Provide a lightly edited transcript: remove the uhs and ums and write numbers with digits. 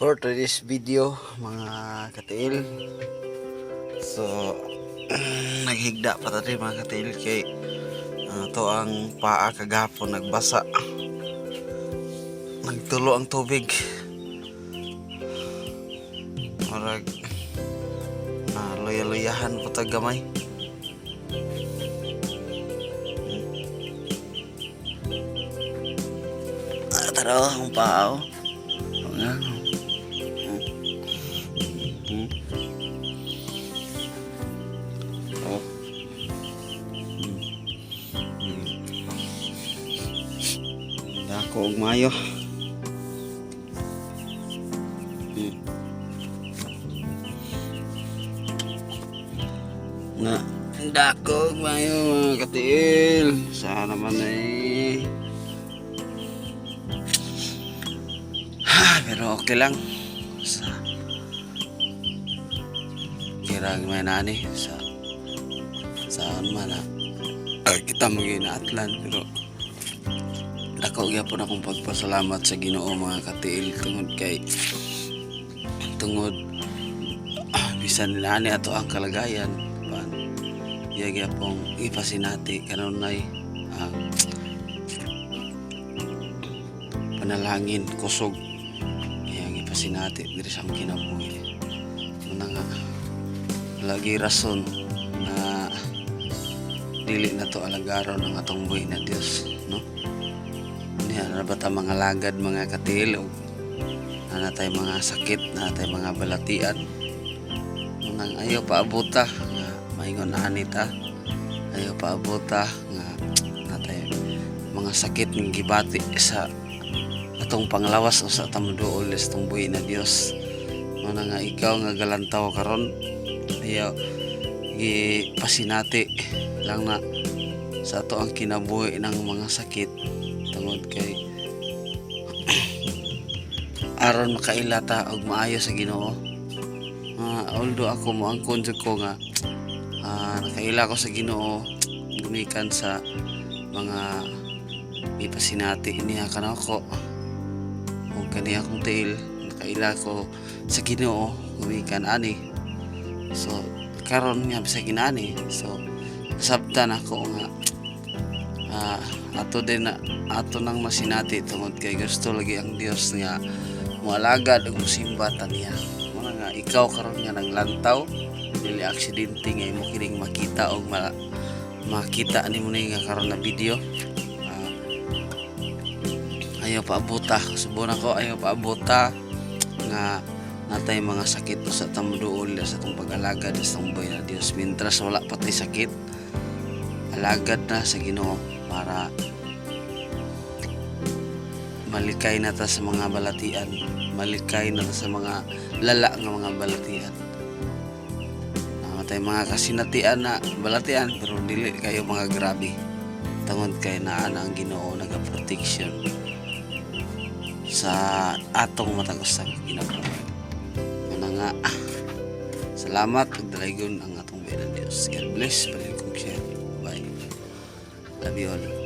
For today's video mga katiil, so naghigda pa tayo mga katiil kay to ang paa kagapon nagbasa, nagtulo ang tubig, marag na luya-luyahan po tagamay. Taro ang paa dako og mayo. Na dako og mayo mga katiil. Sana man ay pero okay lang sa kirang may nani sa saan man na kita maginaatlan, pero dako gyapon akong pagpasalamat sa Ginoo mga katiil tungod bisan nila ni ato ang kalagayan pan gyapon ipasinati kanunay panalangin kusog yang ipasinati diri sa among kinabuhi. Muna nga lagi rason na dili na to alagaron ng atong buhi na Dios, no? Niya na ba ta mga lagad mga katiil, na natay mga sakit, na natay mga balatian, nang ayaw paabota nga maingon na anita, ayaw paabota nga natay mga sakit ng gibati sa atong panglawas o sa tamuduol sa atong buhi na Dios. Muna nga ikaw nga galantaw karon, ayaw gipasinati lang na sa ato ang kinabuhi ng mga sakit tungod kay aron makailata og maayo sa Ginoo. Although ako mo ang konjug ko nga nakaila ko sa Ginoo gumikan sa mga ipasinati niya kanako o kani akong tail, nakaila ko sa Ginoo gumikan ani. So karon nga sa ginani, so sabtan ako nga ato din na ato nang masinati tungod kay gusto lagi ang Dios nga moalagad og musimba niya. Mga nga ikaw karon nga naglantaw dili aksidente nga imo kining makita og makita nimo ni nga karon na video. Ayaw paabota, subukan ko ayaw paabota nga natay mga sakit sa tamuduol sa itong pag-alagad sa itong buhay na Diyos. Mintras wala pati sakit, alagad na sa Ginoo para malikay na ta sa mga balatian, malikay na ta sa mga lala nga mga balatian. Natay mga kasinatian na balatian pero dili kayo mga grabe tungod kay naa na ang Ginoo naga-protection sa atong matag usa nga kinabuhi. Nga salamat ug dalaygon ang atong buhi ng Dios. God bless. Bye. Love you all.